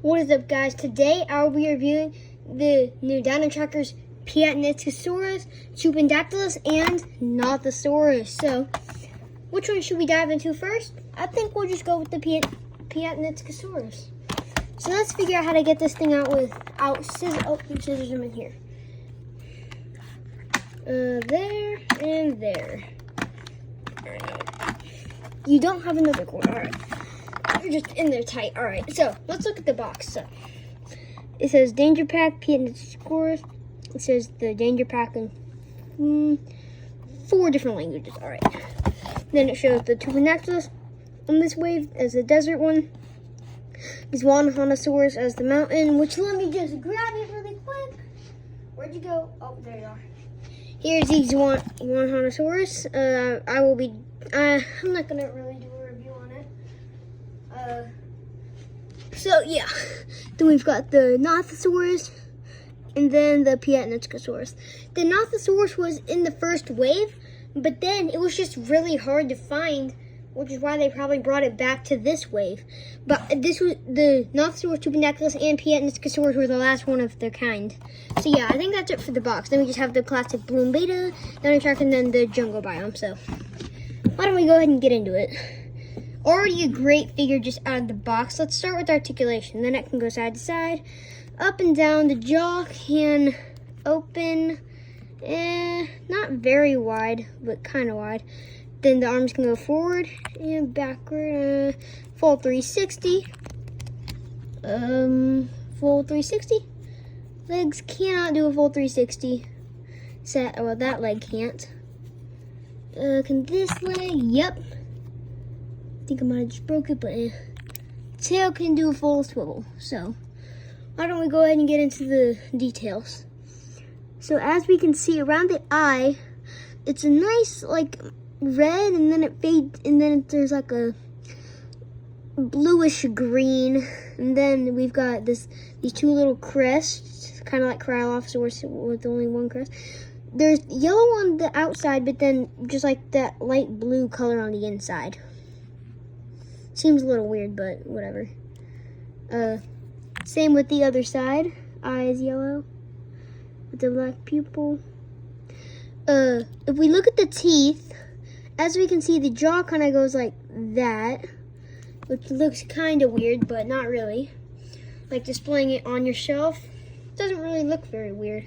What is up, guys? Today I'll be reviewing the new Dino trackers Piatnitzskysaurus, Tupandactylus, and Nothosaurus. So, which one should we dive into first? I think we'll just go with the Piatnitzskysaurus. So let's figure out how to get this thing out without scissors. Oh, scissors are in here. There and there. You don't have another cord. All right. You're just in there tight. All right. So let's look at the box. So it says Danger Pack Piatnitzskysaurus. It says the Danger Pack in 4 different languages. All right. Then it shows the Tupandactylus on this wave as the desert one. There's Nothosaurus as the mountain. Which let me just grab it really quick. Where'd you go? Oh, there you are. Here's these Nothosaurus. I'm not gonna really do a review on it. So yeah, then we've got the Nothosaurus, and then the Piatnitzskysaurus. The Nothosaurus was in the first wave, but then it was just really hard to find, which is why they probably brought it back to this wave. But this was the Nothosaurus, Tupandactylus, and Piatnitzskysaurus were the last one of their kind. So yeah, I think that's it for the box. Then we just have the classic Bloom Beta, Dino Shark, and then the jungle biome. So why don't we go ahead and get into it? Already a great figure just out of the box. Let's start with articulation. The neck can go side to side, up and down. The jaw can open, not very wide, but kind of wide. Then the arms can go forward and backward. Full 360. Full 360. Legs cannot do a full 360. Well, that leg can't. Can this leg? Yep. I think I might have just broke it, but tail can do a full swivel. So why don't we go ahead and get into the details? So as we can see around the eye, it's a nice like red, and then it fades, and then there's like a bluish green, and then we've got these 2 little crests, kind of like Cryolophosaurus with only 1 crest. There's yellow on the outside, but then just like that light blue color on the inside. Seems a little weird, but whatever. Same with the other side. Eye is yellow with the black pupil. If we look at the teeth, as we can see, the jaw kind of goes like that, which looks kind of weird, but not really. Like displaying it on your shelf doesn't really look very weird.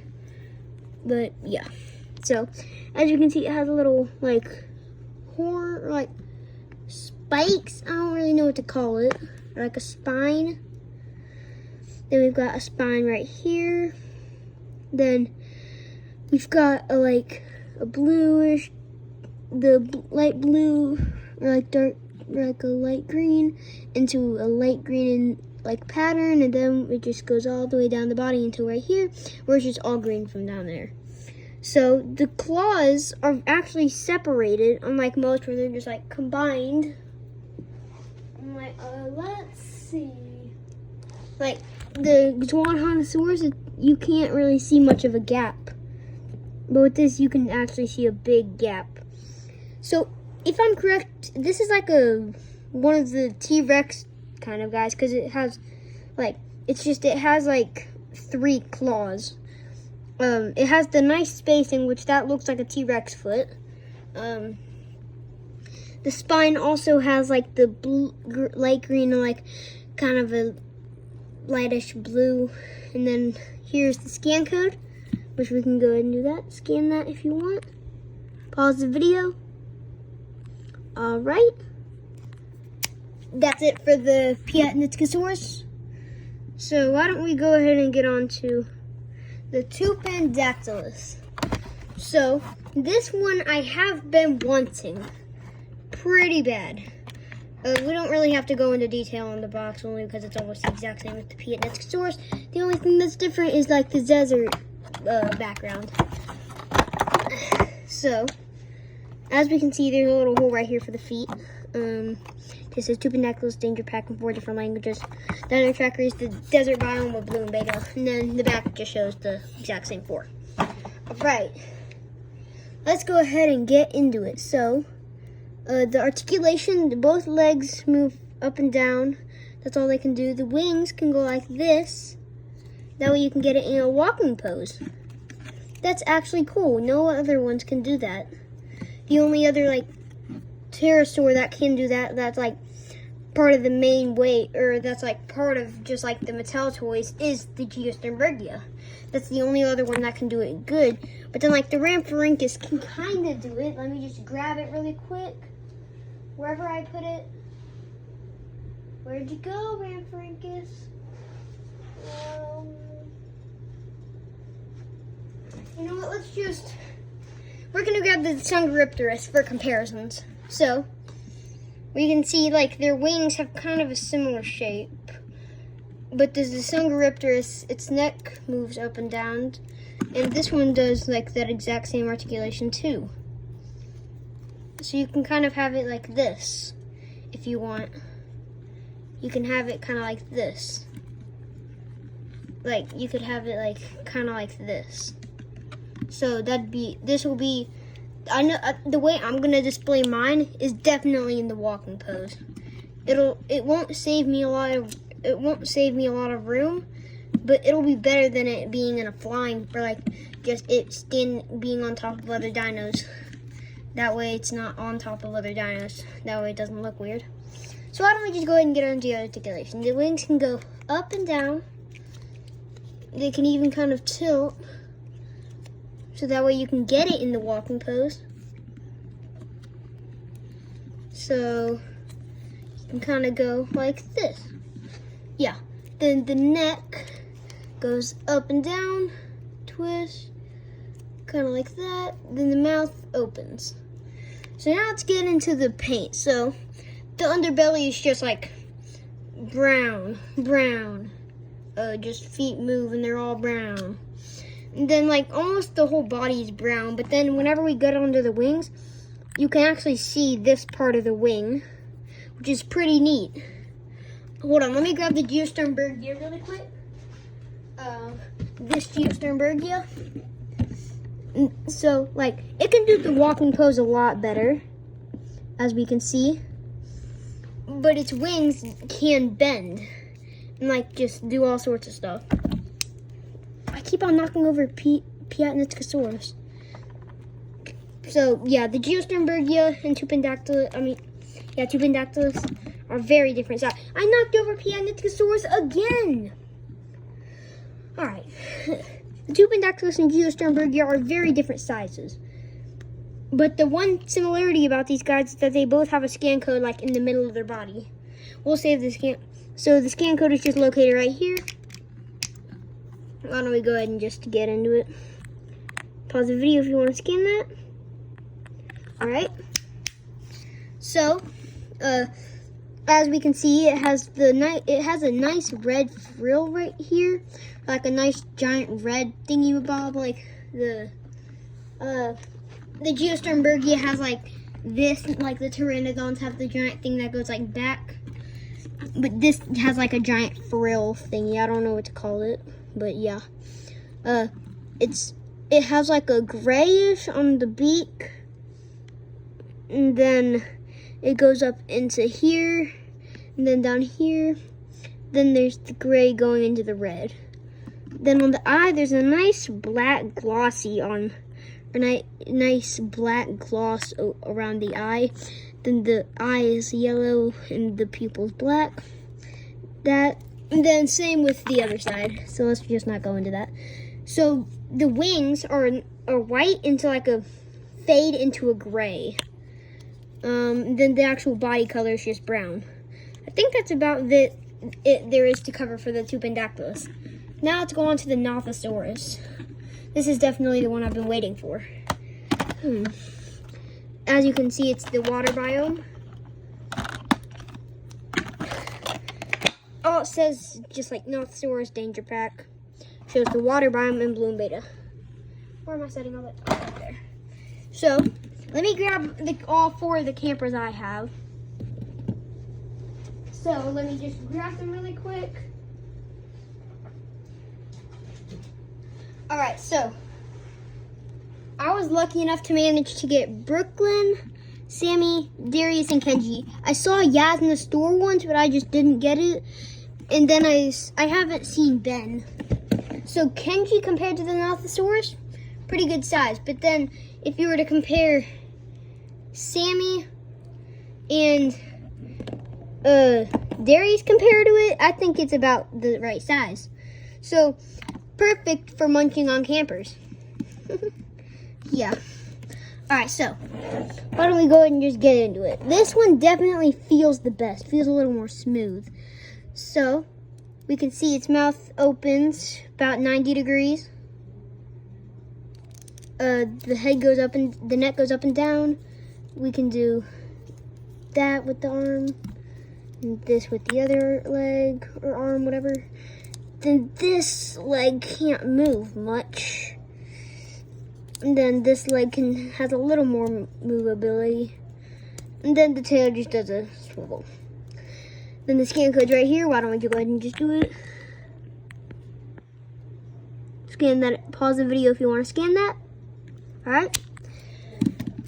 But yeah, so as you can see, it has a little like horn, like spikes. I don't really know what to call it. Or like a spine. Then we've got a spine right here. Then we've got a bluish, the light blue, or like dark, like a light green, into a light green like pattern, and then it just goes all the way down the body until right here, where it's just all green from down there. So the claws are actually separated, unlike most where they're just like combined. I'm like, let's see. Like the Nothosaurus, you can't really see much of a gap, but with this you can actually see a big gap. So if I'm correct, this is like one of the T-Rex kind of guys, because it has it has like 3 claws. It has the nice spacing, which that looks like a T-Rex foot. The spine also has like the light green and like kind of a lightish blue. And then here's the scan code, which we can go ahead and do that. Scan that if you want. Pause the video. All right. That's it for the Piatnitzskysaurus. So why don't we go ahead and get on to the Tupandactylus. So this one I have been wanting pretty bad. We don't really have to go into detail on the box, only because it's almost the exact same with the Piatnitzskysaurus. The only thing that's different is like the desert background. So as we can see, there's a little hole right here for the feet. This says Tupandactylus Danger Pack in 4 different languages. Dino tracker is the desert biome with Bloom Beta, and then the back just shows the exact same 4. Alright, let's go ahead and get into it. So, the articulation, both legs move up and down. That's all they can do. The wings can go like this. That way you can get it in a walking pose. That's actually cool. No other ones can do that. The only other like pterosaur that can do that, that's like part of the main weight, or that's like part of just like the Mattel toys, is the Geosternbergia. That's the only other one that can do it good. But then like the Rhamphorhynchus can kind of do it. Let me just grab it really quick. Wherever I put it. Where'd you go, Rhamphorhynchus? You know what, we're gonna grab the Tsungaripterus for comparisons. So, we can see like their wings have kind of a similar shape. But the Tsungaripterus, its neck moves up and down. And this one does like that exact same articulation too. So you can kind of have it like this, if you want. You can have it kind of like this. Like, you could have it like, kind of like this. So this will be, I know the way I'm gonna display mine is definitely in the walking pose. It won't save me a lot of room, but it'll be better than it being in a flying, or like just being on top of other dinos. That way it's not on top of other dinos. That way it doesn't look weird. So why don't we just go ahead and get onto the articulation. The wings can go up and down. They can even kind of tilt. So that way you can get it in the walking pose. So you can kind of go like this. Yeah. Then the neck goes up and down, twist, kind of like that. Then the mouth opens. So now let's get into the paint. So the underbelly is just like brown. Just feet move and they're all brown. And then like almost the whole body is brown, but then whenever we get under the wings, you can actually see this part of the wing, which is pretty neat. Hold on, let me grab the Geosternbergia really quick. This Geosternbergia. So like it can do the walking pose a lot better, as we can see. But its wings can bend and like just do all sorts of stuff. I keep on knocking over Piatnitzskysaurus. So yeah, the Geosternbergia and Tupandactylus are very different. So I knocked over Piatnitzskysaurus again. All right, the Tupandactylus and Geosternbergia are very different sizes. But the one similarity about these guys is that they both have a scan code like in the middle of their body. We'll save the scan. So the scan code is just located right here. Why don't we go ahead and just get into it. Pause the video if you want to scan that. Alright. So, as we can see, it has a nice red frill right here. Like a nice giant red thingy-mabob, like the Geosternbergia has like this, like the Pteranodons have the giant thing that goes like back. But this has like a giant frill thingy. I don't know what to call it, but yeah. It has like a grayish on the beak. And then it goes up into here. And then down here. Then there's the gray going into the red. Then on the eye, there's a nice black glossy on, nice black gloss around the eye. Then the eye is yellow and the pupil's black. And then same with the other side. So let's just not go into that. So the wings are white into like a fade into a gray. Then the actual body color is just brown. I think that's about it there is to cover for the Tupandactylus. Now let's go on to the Nothosaurus. This is definitely the one I've been waiting for. As you can see, it's the water biome. All it says, just like Nothosaurus Danger Pack, shows the water biome and bloom beta. Where am I setting all that? Oh, right there. So, let me grab all four of the campers I have. So, let me just grab them really quick. Alright, so I was lucky enough to manage to get Brooklyn, Sammy, Darius, and Kenji. I saw Yaz in the store once, but I just didn't get it. And then I haven't seen Ben. So Kenji compared to the Nothosaurus, pretty good size. But then if you were to compare Sammy and Darius compared to it, I think it's about the right size. So perfect for munching on campers. Yeah. Alright, so why don't we go ahead and just get into it. This one definitely feels the best. Feels a little more smooth. So we can see its mouth opens about 90 degrees. The head goes up and the neck goes up and down. We can do that with the arm, and this with the other leg or arm, whatever. Then this leg can't move much. And then this leg has a little more movability. And then the tail just does a swivel. Then the scan code's right here. Why don't we go ahead and just do it? Scan that. Pause the video if you want to scan that. Alright.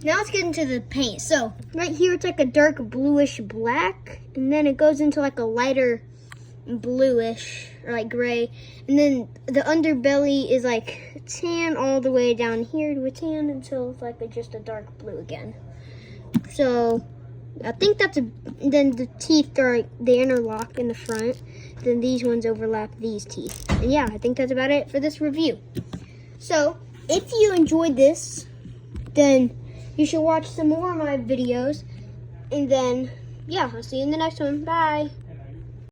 Now let's get into the paint. So right here it's like a dark bluish black. And then it goes into like a lighter bluish or like gray. And then the underbelly is like tan all the way down here to a tan until it's like just a dark blue again. So I think that's then the teeth are, they interlock in the front. Then these ones overlap these teeth. And yeah, I think that's about it for this review. So if you enjoyed this, then you should watch some more of my videos. And then, yeah, I'll see you in the next one. Bye.